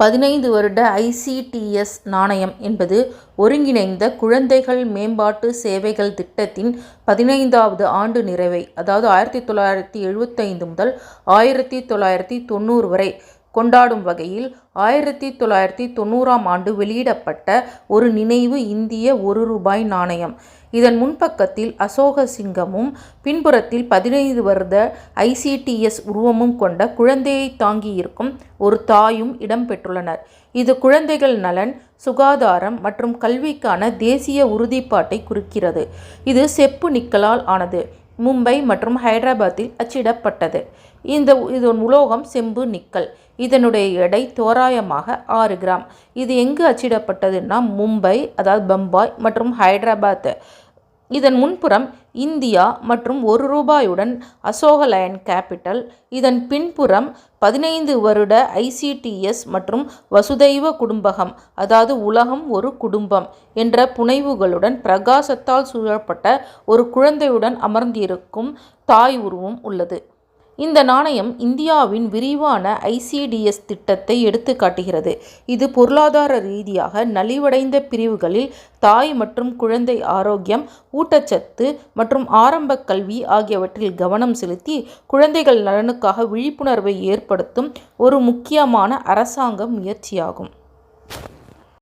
15 வருட ஐசிடிஎஸ் நாணயம் என்பது ஒருங்கிணைந்த குழந்தைகள் மேம்பாட்டு சேவைகள் திட்டத்தின் 15வது ஆண்டு நிறைவை, அதாவது 1975 முதல் 1990 வரை கொண்டாடும் வகையில் 1990ஆம் ஆண்டு வெளியிடப்பட்ட ஒரு நினைவு இந்திய ₹1 நாணயம். இதன் முன்பக்கத்தில் அசோக சிங்கமும் பின்புறத்தில் 15 வருட ஐசிடிஎஸ் உருவமும் கொண்ட குழந்தையை தாங்கியிருக்கும் ஒரு தாயும் இடம்பெற்றுள்ளனர். இது குழந்தைகள் நலன், சுகாதாரம் மற்றும் கல்விக்கான தேசிய உறுதிப்பாட்டை குறிக்கிறது. இது செப்பு நிக்கலால் ஆனது. மும்பை மற்றும் ஹைதராபாத்தில் அச்சிடப்பட்டது. இதன் உலோகம் செம்பு நிக்கல். இதனுடைய எடை தோராயமாக 6 கிராம். இது எங்கு அச்சிடப்பட்டதுன்னா மும்பை, அதாவது பம்பாய் மற்றும் ஹைதராபாத். இதன் முன்புறம் இந்தியா மற்றும் ₹1 அசோக லயன் கேபிட்டல். இதன் பின்புறம் 15 வருட ஐசிடிஎஸ் மற்றும் வசுதைவ குடும்பகம், அதாவது உலகம் ஒரு குடும்பம் என்ற புனைவுகளுடன் பிரகாசத்தால் சூழப்பட்ட ஒரு குழந்தையுடன் அமர்ந்திருக்கும் தாய் உருவம் உள்ளது. இந்த நாணயம் இந்தியாவின் விரிவான ஐசிடிஎஸ் திட்டத்தை எடுத்து காட்டுகிறது. இது பொருளாதார ரீதியாக நலிவடைந்த பிரிவுகளில் தாய் மற்றும் குழந்தை ஆரோக்கியம், ஊட்டச்சத்து மற்றும் ஆரம்ப கல்வி ஆகியவற்றில் கவனம் செலுத்தி குழந்தைகள் நலனுக்காக விழிப்புணர்வை ஏற்படுத்தும் ஒரு முக்கியமான அரசாங்க முயற்சியாகும்.